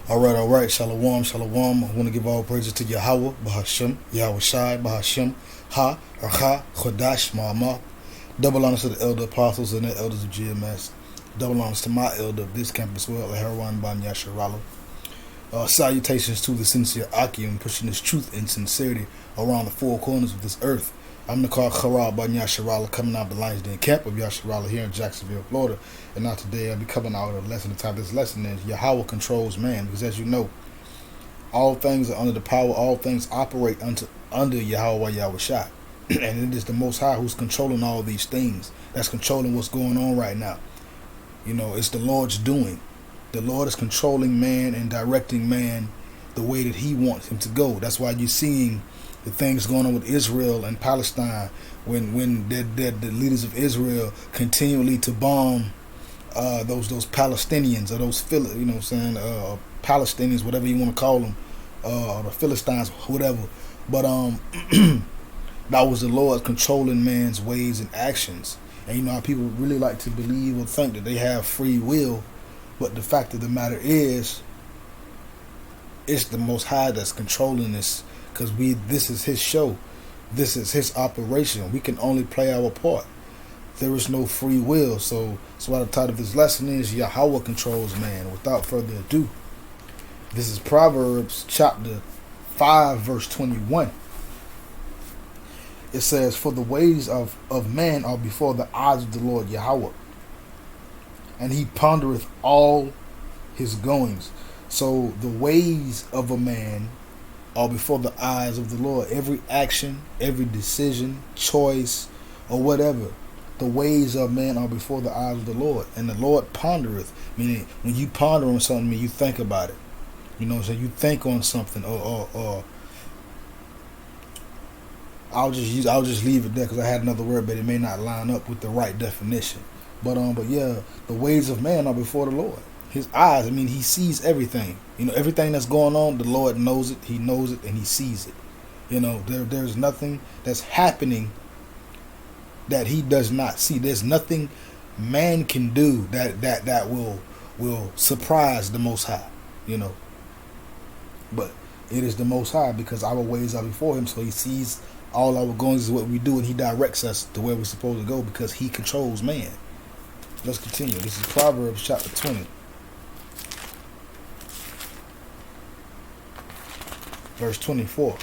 All right. Shalom, shalom. I want to give all praises to Yahawah, Bahashem, Yahweh Shai, Bahashem, Ha, Racha, Chodash, Ma'amah. Double honors to the elder apostles and the elders of GMS. Double honors to my elder of this campus, well, Yahawah Ban Yasharala. Salutations to the sincere Akim, pushing this truth and sincerity around the four corners of this earth. I'm the Car Kharal Ban Yasharala, coming out of the Lions Den camp of Yasharala here in Jacksonville, Florida. And now today I'll be coming out with a lesson. The title of this lesson is Yahawah Controls Man. Because as you know, all things are under the power, all things operate under Yahawah Yahweh Shai. And it is the Most High who's controlling all these things. That's controlling what's going on right now. You know, it's the Lord's doing. The Lord is controlling man and directing man the way that he wants him to go. That's why you're seeing the things going on with Israel and Palestine when the leaders of Israel continually to bomb those Palestinians or those Palestinians, whatever you want to call them, or the Philistines, whatever. But that was the Lord controlling man's ways and actions. And you know how people really like to believe or think that they have free will, but the fact of the matter is, it's the Most High that's controlling this, because this is His show, this is His operation. We can only play our part. There is no free will. So that's why the title of this lesson is Yahawah Controls Man. Without further ado, this is Proverbs chapter 5 verse 21. It says, "For the ways of man are before the eyes of the Lord Yahawah, and He pondereth all his goings." So the ways of a man are before the eyes of the Lord. Every action, every decision, choice, or whatever, the ways of man are before the eyes of the Lord. And the Lord pondereth, meaning when you ponder on something, you think about it. You know, so you think on something, or I'll just leave it there because I had another word, but it may not line up with the right definition. But yeah, the ways of man are before the Lord. His eyes, He sees everything. You know, everything that's going on, the Lord knows it. He knows it and He sees it. You know, there's nothing that's happening that He does not see. There's nothing man can do that will surprise the Most High. You know, but it is the Most High, because our ways are before Him, so He sees all our goings is what we do, and He directs us to where we're supposed to go because He controls man. Let's continue. This is Proverbs chapter 20. Verse 24.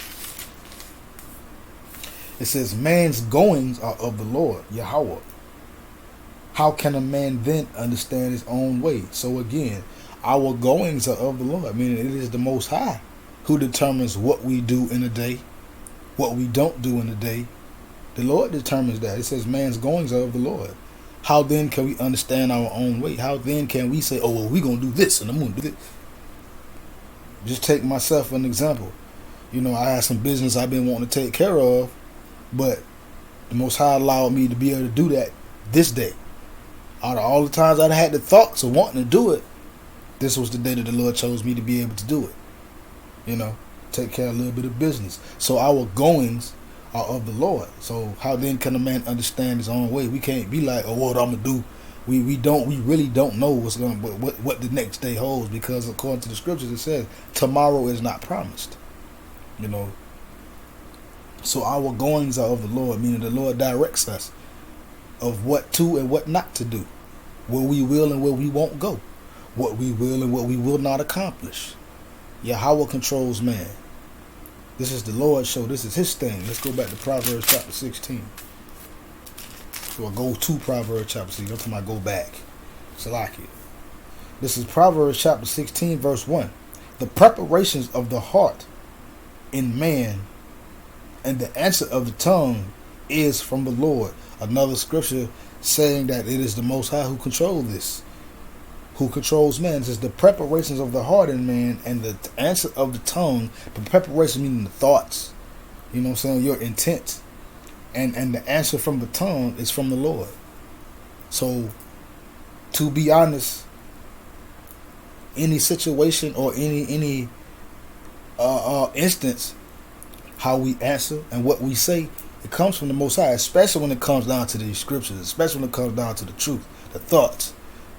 It says, "Man's goings are of the Lord, Yahawah. How can a man then understand his own way?" So again, our goings are of the Lord, meaning it is the Most High who determines what we do in a day, what we don't do in a day. The Lord determines that. It says man's goings are of the Lord. How then can we understand our own way? How then can we say, oh, well, we're going to do this and I'm going to do this? Just take myself an example. You know, I had some business I've been wanting to take care of, but the Most High allowed me to be able to do that this day. Out of all the times I had the thoughts of wanting to do it, this was the day that the Lord chose me to be able to do it. You know, take care of a little bit of business. So our goings are of the Lord. So how then can a man understand his own way? We can't be like, oh, what I'm gonna do. We really don't know what the next day holds, because according to the scriptures it says tomorrow is not promised. You know. So our goings are of the Lord, meaning the Lord directs us of what to and what not to do, where we will and where we won't go, what we will and what we will not accomplish. Yahawah controls man. This is the Lord's show. This is His thing. Let's go back to Proverbs chapter 16. Or go to Proverbs chapter 16. I'm talking about go back. Salakia. This is Proverbs chapter 16, verse 1. "The preparations of the heart in man, and the answer of the tongue is from the Lord." Another scripture saying that it is the Most High who controls this, who controls man. It says the preparations of the heart in man, and the answer of the tongue. The preparation meaning the thoughts, you know what I'm saying, your intent, and the answer from the tongue is from the Lord. So to be honest, any situation or any instance, how we answer and what we say, it comes from the Most High, especially when it comes down to these scriptures, especially when it comes down to the truth, the thoughts.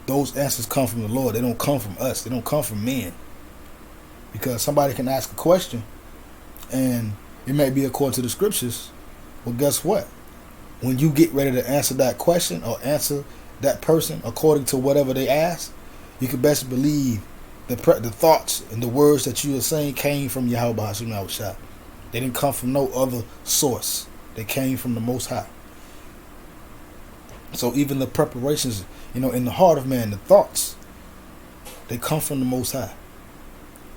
Those answers come from the Lord. They don't come from us. They don't come from men. Because somebody can ask a question and it may be according to the scriptures. Well, guess what? When you get ready to answer that question or answer that person according to whatever they ask, you can best believe the thoughts and the words that you are saying came from Yahawah. They didn't come from no other source. They came from the Most High. So even the preparations, in the heart of man, the thoughts, they come from the Most High.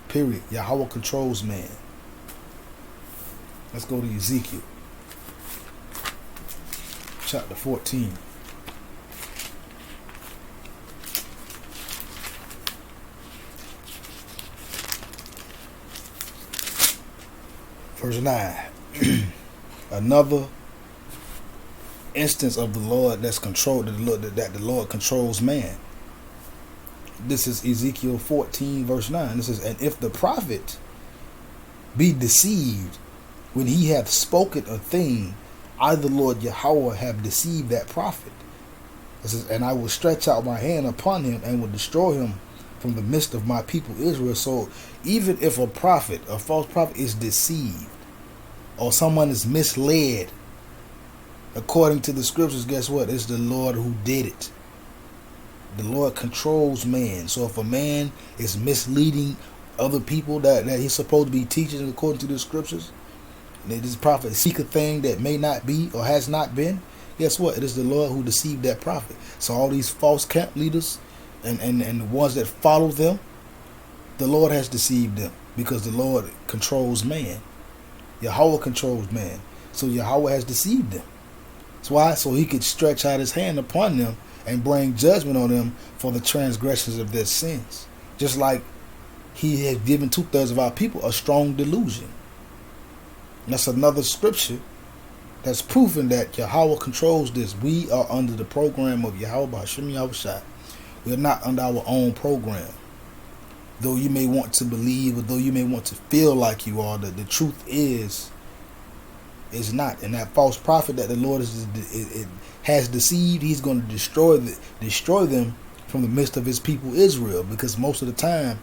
Period. Yahawah controls man. Let's go to Ezekiel. Chapter 14. Verse 9. Another instance of the Lord that's controlled, that the Lord controls man. This is Ezekiel 14 verse 9. This is, and if the prophet be deceived when he hath spoken a thing, I the Lord Yahawah have deceived that prophet. It says, and I will stretch out my hand upon him and will destroy him from the midst of my people Israel. So even if a prophet, a false prophet, is deceived or someone is misled, according to the scriptures, guess what? It's the Lord who did it. The Lord controls man. So if a man is misleading other people that he's supposed to be teaching according to the scriptures, and this prophet seek a thing that may not be or has not been, guess what? It is the Lord who deceived that prophet. So all these false camp leaders and the ones that follow them, the Lord has deceived them because the Lord controls man. Yahawah controls man. So Yahawah has deceived them. That's why, so he could stretch out his hand upon them and bring judgment on them for the transgressions of their sins. Just like he has given 2/3 of our people a strong delusion. And that's another scripture that's proving that Yahawah controls this. We are under the program of Yahawah. We are not under our own program. Though you may want to believe, or though you may want to feel like you are, the truth is not. And that false prophet that the Lord has deceived, he's going to destroy them from the midst of his people Israel. Because most of the time,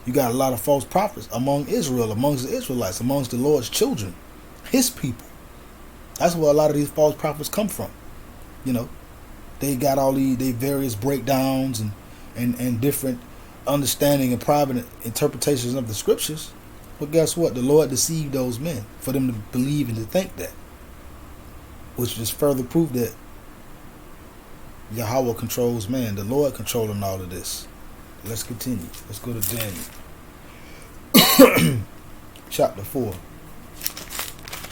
you got a lot of false prophets among Israel, amongst the Israelites, amongst the Lord's children, his people. That's where a lot of these false prophets come from. They got all these various breakdowns and different understanding and private interpretations of the scriptures. But guess what? The Lord deceived those men for them to believe and to think that. Which just further proof that Yahawah controls man. The Lord controlling all of this. Let's continue. Let's go to Daniel. Chapter 4.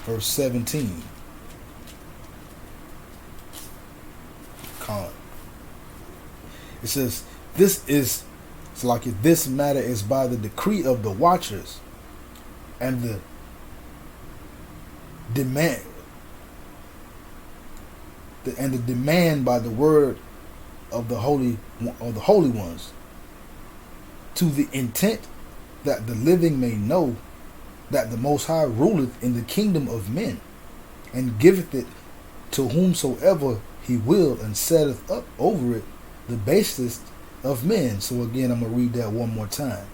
Verse 17. It says, this matter is by the decree of the watchers and the demand by the word of the holy ones, to the intent that the living may know that the Most High ruleth in the kingdom of men, and giveth it to whomsoever he will, and setteth up over it the basest of men. So again, I'm going to read that one more time.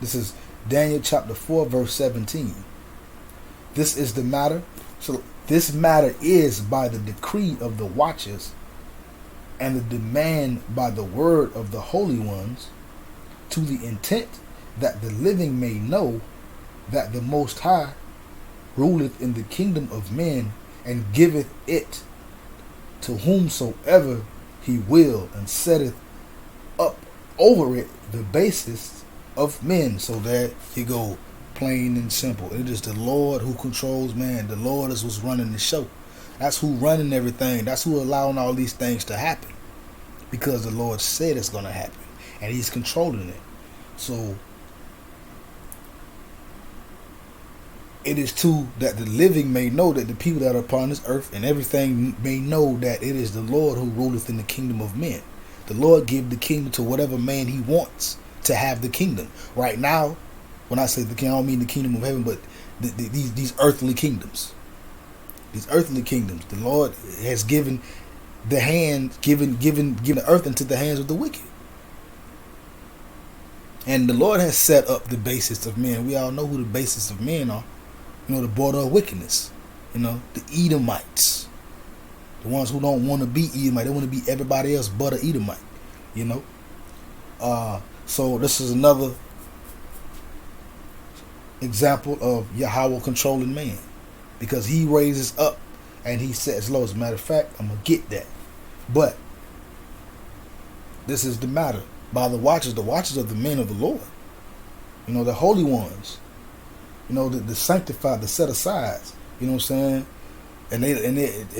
This is Daniel chapter 4 verse 17. This is the matter. So this matter is by the decree of the watchers and the demand by the word of the holy ones, to the intent that the living may know that the Most High ruleth in the kingdom of men, and giveth it to whomsoever he will, and setteth up over it the basis of men. So there you go, plain and simple. It is the Lord who controls man. The Lord is what's running the show. That's who running everything. That's who allowing all these things to happen, because the Lord said it's going to happen, and he's controlling it. So it is too that the living may know, that the people that are upon this earth and everything may know that it is the Lord who ruleth in the kingdom of men. The Lord give the kingdom to whatever man he wants to have the kingdom. Right now, when I say the kingdom, I don't mean the kingdom of heaven, but these earthly kingdoms. These earthly kingdoms, the Lord has given the hand, given the earth into the hands of the wicked. And the Lord has set up the basis of men. We all know who the basis of men are. The border of wickedness. The Edomites. The ones who don't want to be Edomite. They want to be everybody else but an Edomite. So this is another example of Yahawah controlling man. Because he raises up and he sets low. As a matter of fact, I'm going to get that. But this is the matter. By the watchers of the men of the Lord. The holy ones. The sanctified, the set aside. You know what I'm saying? And they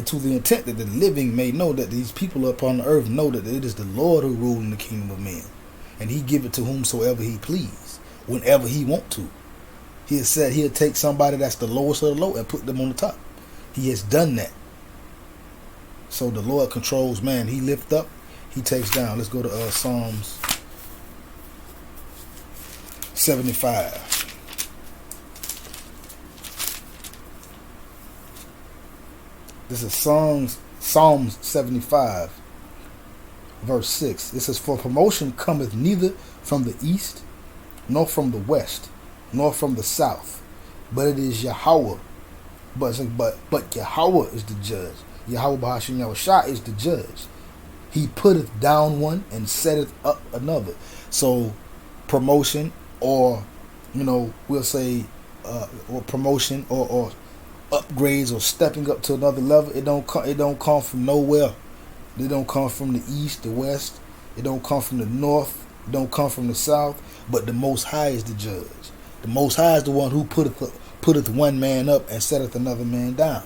to the intent that the living may know that these people upon the earth know that it is the Lord who rules in the kingdom of men. And he give it to whomsoever he please, whenever he want to. He has said he'll take somebody that's the lowest of the low and put them on the top. He has done that. So the Lord controls man. He lifts up, he takes down. Let's go to Psalms 75. This is Psalms 75, verse 6. It says, "For promotion cometh neither from the east, nor from the west, nor from the south, but it is Yahawah. But Yahawah is the judge. Yahawah Bahashim Yahushua is the judge. He putteth down one and setteth up another." So promotion, or we'll say or promotion or upgrades or stepping up to another level, it don't come from nowhere. It don't come from the east, the west. It don't come from the north. It don't come from the south. But the Most High is the judge. The Most High is the one who putteth one man up and setteth another man down.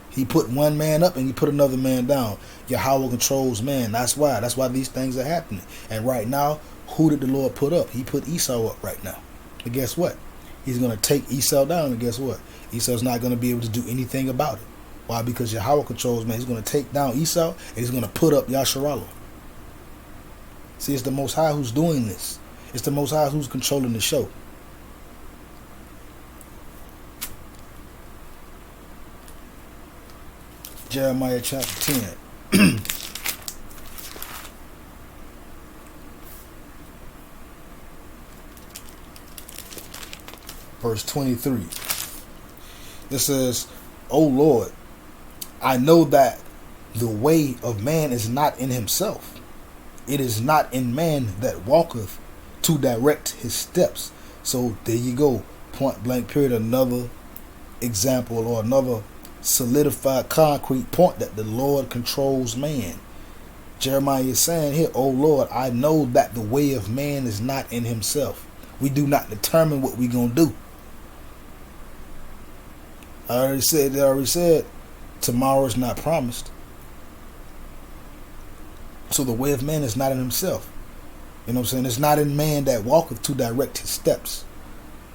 He put one man up and he put another man down. Yahawah controls man. That's why these things are happening. And right now, who did the Lord put up? He put Esau up right now. And guess what? He's going to take Esau down. And guess what? Esau's not going to be able to do anything about it. Why? Because Yahawah controls man. He's going to take down Esau and he's going to put up Yasharallah. See, it's the Most High who's doing this. It's the Most High who's controlling the show. Jeremiah chapter 10. Verse 23. It says, "O Lord, I know that the way of man is not in himself. It is not in man that walketh to direct his steps." So there you go. Point blank period. Another example or another solidified concrete point that the Lord controls man. Jeremiah is saying here, "O Lord, I know that the way of man is not in himself." We do not determine what we're going to do. I already said tomorrow is not promised. So the way of man is not in himself. You know what I'm saying? It's not in man that walketh to direct his steps.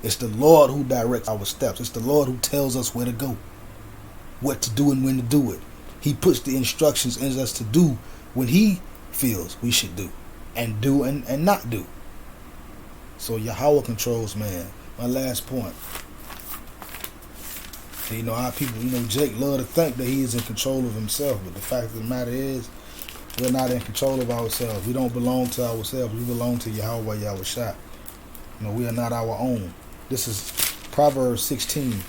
It's the Lord who directs our steps. It's the Lord who tells us where to go, what to do and when to do it. He puts the instructions in us to do what he feels we should do and not do. So Yahawah controls man. My last point. Our people, Jake love to think that he is in control of himself, but the fact of the matter is, we're not in control of ourselves. We don't belong to ourselves. We belong to Yahawah Yahushua. We are not our own. This is Proverbs 16.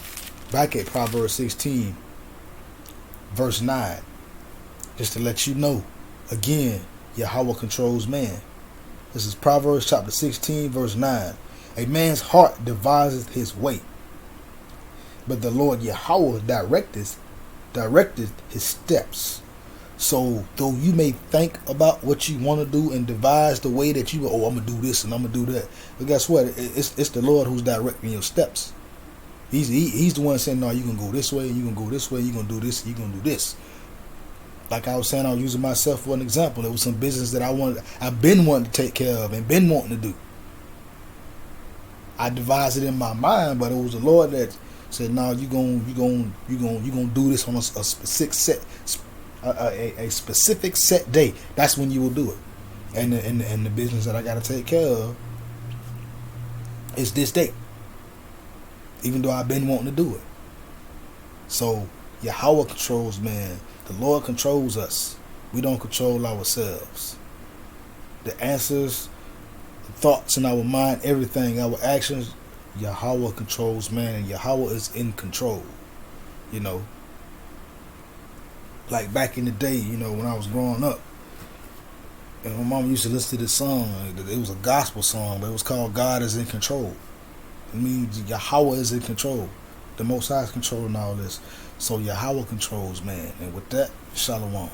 Back at Proverbs 16, verse 9. Just to let you know, again, Yahawah controls man. This is Proverbs chapter 16, verse 9. "A man's heart deviseth his way, but the Lord Yahawah directeth his steps." So, though you may think about what you want to do and devise the way that I'm going to do this and I'm going to do that. But guess what? It's the Lord who's directing your steps. He's the one saying, no, you're going to go this way, you're going to go this way, you're going to do this, you're going to do this. Like I was saying, I was using myself for an example. There was some business that I've been wanting to take care of and been wanting to do. I devised it in my mind, but it was the Lord that said, "No, you're gonna do this on a specific set day. That's when you will do it." And the business that I got to take care of is this day, even though I've been wanting to do it. So Yahawah controls man. The Lord controls us. We don't control ourselves. The answers, the thoughts in our mind, everything, our actions. Yahawah controls man, and Yahawah is in control. You know, like back in the day, when I was growing up, and my mom used to listen to this song. It was a gospel song, but it was called "God is in Control." It means Yahawah is in control. The Most High is controlling all this. So Yahawah controls man. And with that, shalom.